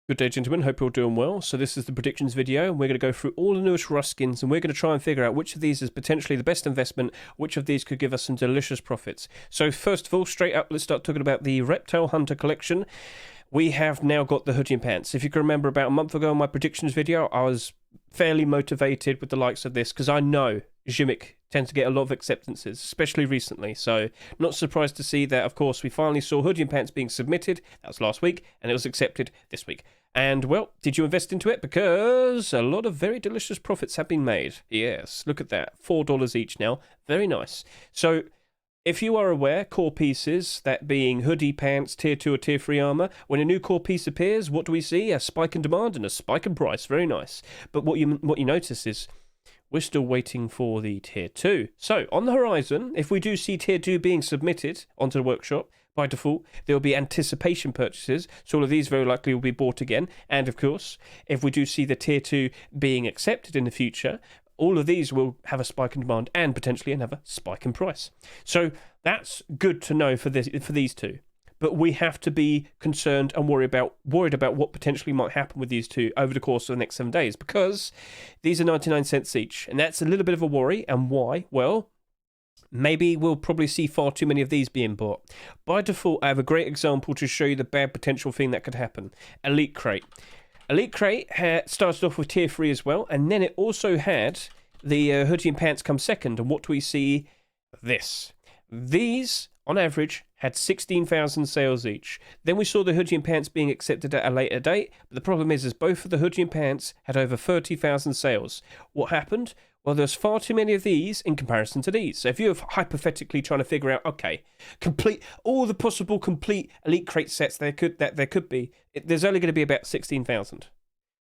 Good day, gentlemen. Hope you're all doing well. So this is the predictions video, and we're going to go through all the newest Rust skins, and we're going to try and figure out which of these is potentially the best investment, which of these could give us some delicious profits. So first of all, straight up, let's start talking about the Reptile Hunter collection. We have now got the hoodie and pants. If you can remember, about a month ago in my predictions video, I was fairly motivated with the likes of this, because I know Gimmick tends to get a lot of acceptances, especially recently. So not surprised to see that, of course, we finally saw hoodie and pants being submitted. That was last week, and it was accepted this week. And, well, did you invest into it? Because a lot of very delicious profits have been made. Yes, look at that. $4 each now. Very nice. So if you are aware, core pieces, that being hoodie, pants, tier 2 or tier 3 armor, when a new core piece appears, what do we see? A spike in demand and a spike in price. Very nice. But what you notice is we're still waiting for the tier 2. So on the horizon, if we do see tier 2 being submitted onto the workshop, by default, there will be anticipation purchases, so all of these very likely will be bought again. And of course, if we do see the tier 2 being accepted in the future, all of these will have a spike in demand and potentially another spike in price. So that's good to know for these two. But we have to be concerned and worried about what potentially might happen with these two over the course of the next 7 days, because these are 99 cents each, and that's a little bit of a worry. And why? Well, maybe we'll probably see far too many of these being bought. By default, I have a great example to show you the bad potential thing that could happen. Elite Crate. Elite Crate started off with tier 3 as well, and then it also had the hoodie and pants come second. And what do we see? This. These, on average, had 16,000 sales each. Then we saw the hoodie and pants being accepted at a later date, but the problem is both of the hoodie and pants had over 30,000 sales. What happened? Well, there's far too many of these in comparison to these. So if you're hypothetically trying to figure out, okay, complete all the possible complete Elite Crate sets there could be, there's only going to be about 16,000.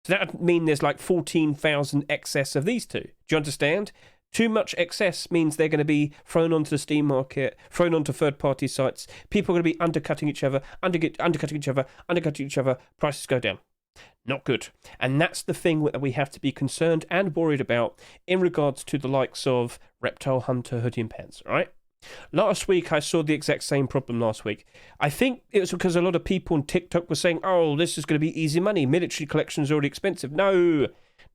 So that would mean there's like 14,000 excess of these two. Do you understand? Too much excess means they're going to be thrown onto the Steam market, thrown onto third-party sites. People are going to be undercutting each other, prices go down. Not good. And that's the thing that we have to be concerned and worried about in regards to the likes of Reptile Hunter, hoodie and pants, all right? Last week, I saw the exact same problem last week. I think it was because a lot of people on TikTok were saying, oh, this is going to be easy money. Military collection is already expensive. No,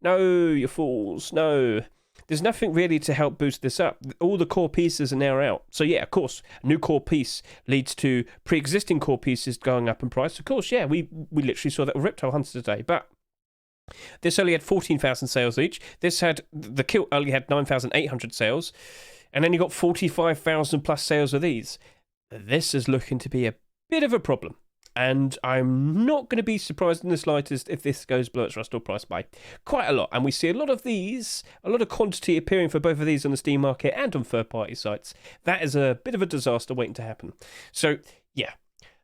you fools, no. There's nothing really to help boost this up. All the core pieces are now out. So yeah, of course, a new core piece leads to pre-existing core pieces going up in price. Of course, yeah, we literally saw that with Reptile Hunter today. But this only had 14,000 sales each. This had, the kilt only had 9,800 sales. And then you got 45,000 plus sales of these. This is looking to be a bit of a problem. And I'm not going to be surprised in the slightest if this goes below its rust price by quite a lot. And we see a lot of these, a lot of quantity appearing for both of these on the Steam market and on third-party sites. That is a bit of a disaster waiting to happen. So, yeah.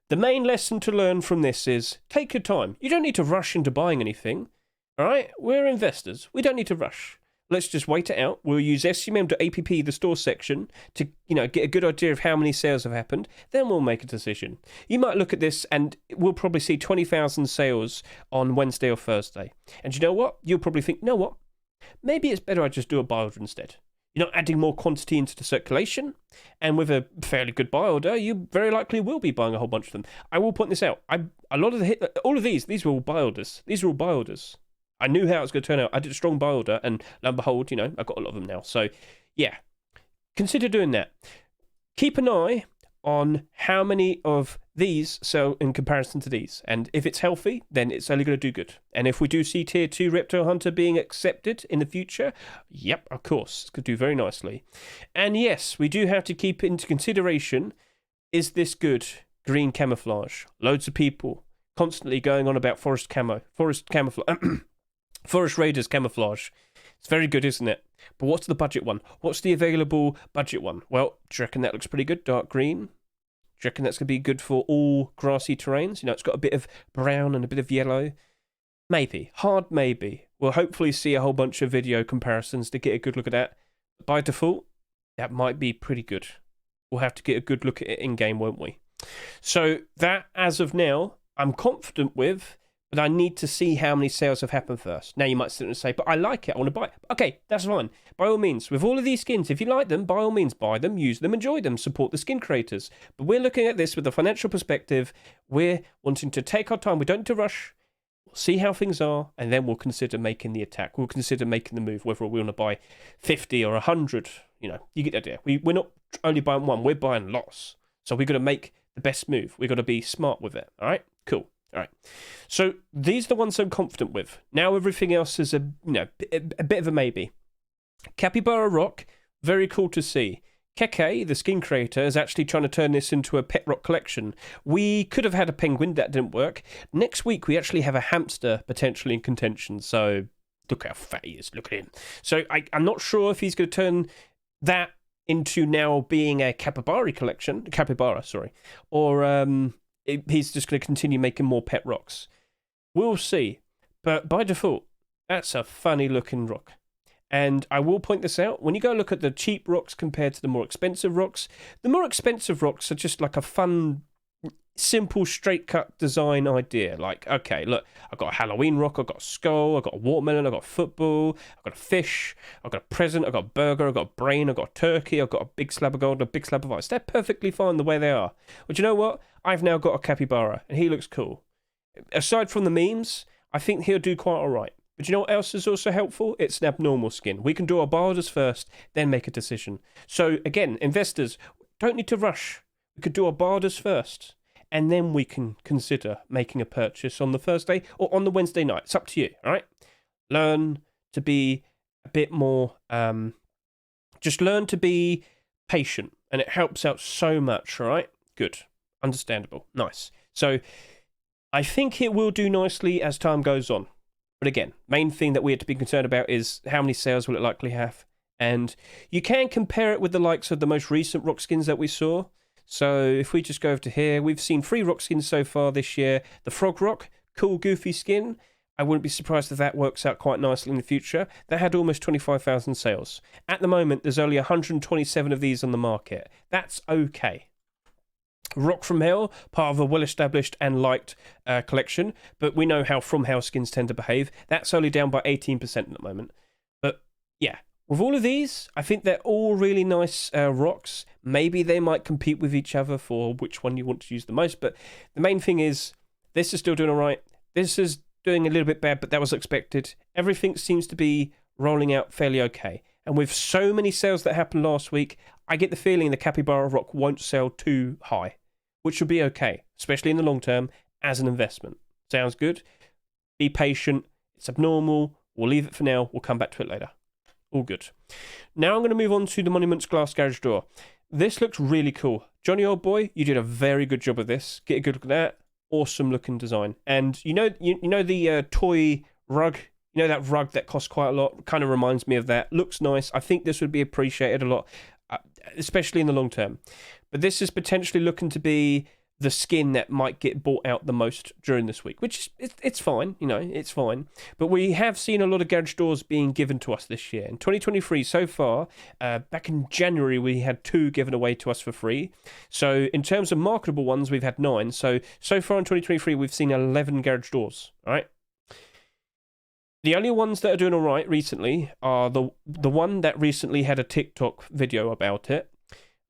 The main lesson to learn from this is take your time. You don't need to rush into buying anything. All right? We're investors. We don't need to rush. Let's just wait it out. We'll use scmm.app, the store section, to get a good idea of how many sales have happened. Then we'll make a decision. You might look at this and we'll probably see 20,000 sales on Wednesday or Thursday. And you know what? You'll probably think, you know what? Maybe it's better I just do a buy order instead. You're not adding more quantity into the circulation. And with a fairly good buy order, you very likely will be buying a whole bunch of them. I will point this out. All of these were all buy orders. These are all buy orders. I knew how it was going to turn out. I did a strong buy order, and lo and behold, I've got a lot of them now. So, yeah, consider doing that. Keep an eye on how many of these sell in comparison to these. And if it's healthy, then it's only going to do good. And if we do see Tier 2 Reptile Hunter being accepted in the future, yep, of course, it's going to do very nicely. And yes, we do have to keep into consideration, is this good? Green camouflage. Loads of people constantly going on about forest camouflage. Forest Raiders camouflage. It's very good, isn't it? But what's the budget one? What's the available budget one? Well, do you reckon that looks pretty good? Dark green? Do you reckon that's going to be good for all grassy terrains? It's got a bit of brown and a bit of yellow. Maybe. Hard maybe. We'll hopefully see a whole bunch of video comparisons to get a good look at that. By default, that might be pretty good. We'll have to get a good look at it in-game, won't we? So that, as of now, I'm confident with, but I need to see how many sales have happened first. Now, you might sit there and say, but I like it, I want to buy it. Okay, that's fine. By all means, with all of these skins, if you like them, by all means, buy them, use them, enjoy them, support the skin creators. But we're looking at this with a financial perspective. We're wanting to take our time. We don't need to rush. see how things are, and then we'll consider making the attack. We'll consider making the move, whether we want to buy 50 or 100. You know, you get the idea. We're not only buying one, we're buying lots. So we've got to make the best move. We've got to be smart with it. All right? Cool. All right. So these are the ones I'm confident with. Now everything else is a bit of a maybe. Capybara Rock, very cool to see. Keke, the skin creator, is actually trying to turn this into a pet rock collection. We could have had a penguin, that didn't work. Next week, we actually have a hamster potentially in contention. So look how fat he is. Look at him. So I'm not sure if he's going to turn that into now being a capybara, or he's just going to continue making more pet rocks. We'll see. But by default, that's a funny looking rock. And I will point this out, when you go look at the cheap rocks compared to the more expensive rocks, the more expensive rocks are just like a fun, simple, straight-cut design idea. Like, okay, look, I've got a Halloween rock, I've got a skull, I've got a watermelon, I've got football, I've got a fish, I've got a present, I've got a burger, I've got a brain, I've got a turkey, I've got a big slab of gold, and a big slab of ice. They're perfectly fine the way they are. But you know what? I've now got a capybara, and he looks cool. Aside from the memes, I think he'll do quite all right. But you know what else is also helpful? It's an abnormal skin. We can do our borders first, then make a decision. So again, investors, don't need to rush. We could do our borders first, and then we can consider making a purchase on the Thursday or on the Wednesday night. It's up to you, all right? Learn to be a bit more, just learn to be patient, and it helps out so much, all right? Good. Understandable. Nice. So I think it will do nicely as time goes on. But again, main thing that we have to be concerned about is how many sales will it likely have. And you can compare it with the likes of the most recent rock skins that we saw. So if we just go over to here, we've seen 3 rock skins so far this year. The Frog Rock, cool, goofy skin. I wouldn't be surprised if that works out quite nicely in the future. That had almost 25,000 sales. At the moment, there's only 127 of these on the market. That's okay. Rock from Hell, part of a well-established and liked collection, but we know how From Hell skins tend to behave. That's only down by 18% at the moment. But yeah, with all of these, I think they're all really nice rocks. Maybe they might compete with each other for which one you want to use the most, but the main thing is this is still doing all right. This is doing a little bit bad, but that was expected. Everything seems to be rolling out fairly okay. And with so many sales that happened last week, I get the feeling the Capybara Rock won't sell too high, which will be okay, especially in the long term, as an investment. Sounds good? Be patient. It's abnormal. We'll leave it for now. We'll come back to it later. All good. Now I'm going to move on to the Monuments Glass Garage Door. This looks really cool. Johnny, old boy, you did a very good job of this. Get a good look at that. Awesome looking design. And you know the toy rug? You know that rug that costs quite a lot? Kind of reminds me of that. Looks nice. I think this would be appreciated a lot, especially in the long term. But this is potentially looking to be the skin that might get bought out the most during this week, which it's fine, it's fine. But we have seen a lot of garage doors being given to us this year. In 2023, so far, back in January, we had 2 given away to us for free. So in terms of marketable ones, we've had 9. So far in 2023, we've seen 11 garage doors, all right? The only ones that are doing all right recently are the one that recently had a TikTok video about it,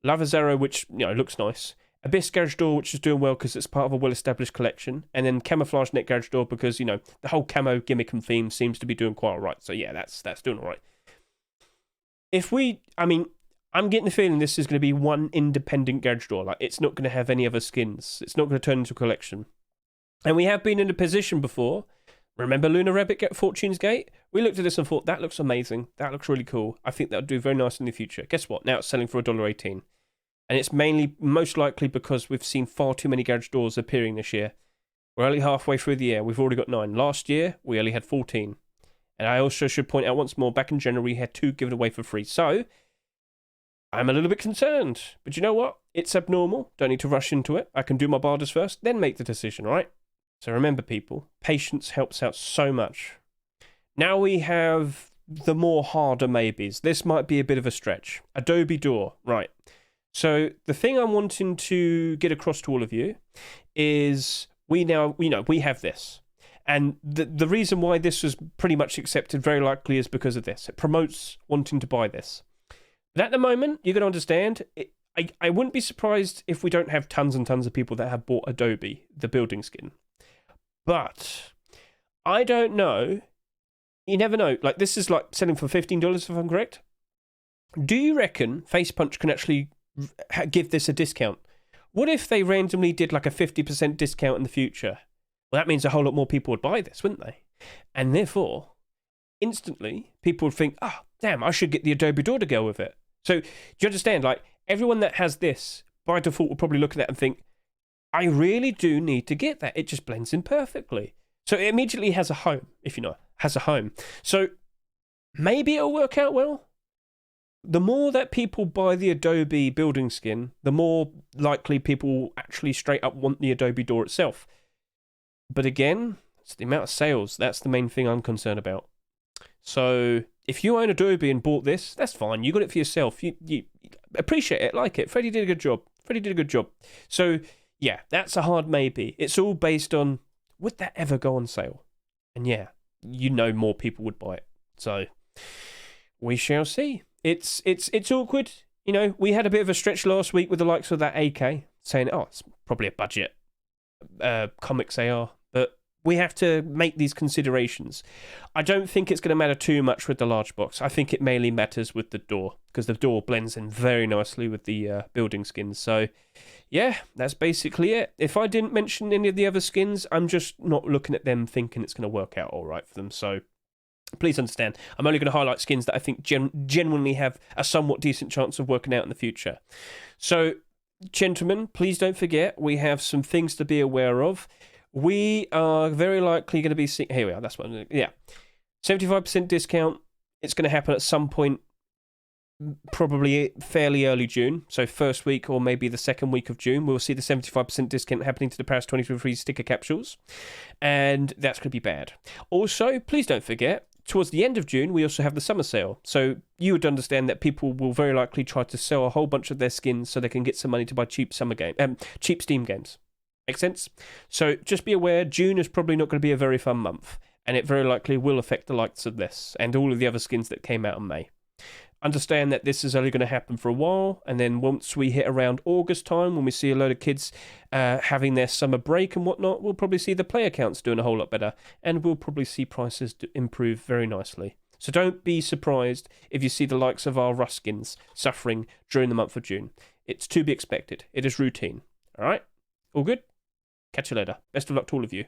Lava Zero, which looks nice. Abyss Garage Door, which is doing well because it's part of a well-established collection. And then Camouflage Net Garage Door because, the whole camo gimmick and theme seems to be doing quite all right. So, yeah, that's doing all right. I'm getting the feeling this is going to be one independent garage door. Like, it's not going to have any other skins. It's not going to turn into a collection. And we have been in a position before. Remember Luna Rabbit Fortune's Gate? We looked at this and thought, that looks amazing. That looks really cool. I think that would do very nice in the future. Guess what? Now it's selling for $1.18. And it's most likely because we've seen far too many garage doors appearing this year. We're only halfway through the year. We've already got 9. Last year, we only had 14. And I also should point out once more, back in January, we had 2 given away for free. So, I'm a little bit concerned. But you know what? It's abnormal. Don't need to rush into it. I can do my barders first, then make the decision, all right? So remember, people, patience helps out so much. Now we have the more harder maybes. This might be a bit of a stretch. Adobe door, right. So the thing I'm wanting to get across to all of you is we have this. And the reason why this was pretty much accepted very likely is because of this. It promotes wanting to buy this. But at the moment, you're going to understand, I wouldn't be surprised if we don't have tons and tons of people that have bought Adobe, the building skin. But I don't know. You never know. Like, this is like selling for $15, if I'm correct. Do you reckon Facepunch can actually give this a discount? What if they randomly did like a 50% discount in the future? Well, that means a whole lot more people would buy this, wouldn't they? And therefore, instantly, people would think, oh, damn, I should get the Adobe door to go with it. So, do you understand? Like, everyone that has this, by default, will probably look at that and think, I really do need to get that. It just blends in perfectly. So it immediately has a home, if you know, has a home. So maybe it'll work out well. The more that people buy the Adobe building skin, the more likely people will actually straight up want the Adobe door itself. But again, it's the amount of sales. That's the main thing I'm concerned about. So if you own Adobe and bought this, that's fine. You got it for yourself. You appreciate it, like it. Freddie did a good job. So yeah, that's a hard maybe. It's all based on, would that ever go on sale? And yeah, you know more people would buy it. So we shall see. It's awkward. You know, we had a bit of a stretch last week with the likes of that AK saying, oh, it's probably a budget comics AR, but we have to make these considerations. I don't think it's going to matter too much with the large box. I think it mainly matters with the door, because the door blends in very nicely with the building skins. So yeah, that's basically it. If I didn't mention any of the other skins, I'm just not looking at them thinking it's going to work out all right for them. So please understand, I'm only going to highlight skins that I think genuinely have a somewhat decent chance of working out in the future. So, gentlemen, please don't forget, we have some things to be aware of. We are very likely going to be seeing... Here we are, that's what I'm doing. Yeah. 75% discount. It's going to happen at some point, probably fairly early June. So first week or maybe the second week of June, we'll see the 75% discount happening to the Paris 2023 sticker capsules. And that's going to be bad. Also, please don't forget, towards the end of June, we also have the summer sale. So you would understand that people will very likely try to sell a whole bunch of their skins so they can get some money to buy cheap Steam games. Make sense? So just be aware, June is probably not going to be a very fun month, and it very likely will affect the likes of this and all of the other skins that came out in May. Understand that this is only going to happen for a while, and then once we hit around August time, when we see a load of kids having their summer break and whatnot, we'll probably see the player counts doing a whole lot better, and we'll probably see prices improve very nicely. So don't be surprised if you see the likes of our Rust skins suffering during the month of June. It's to be expected. It is routine. All right? All good? Catch you later. Best of luck to all of you.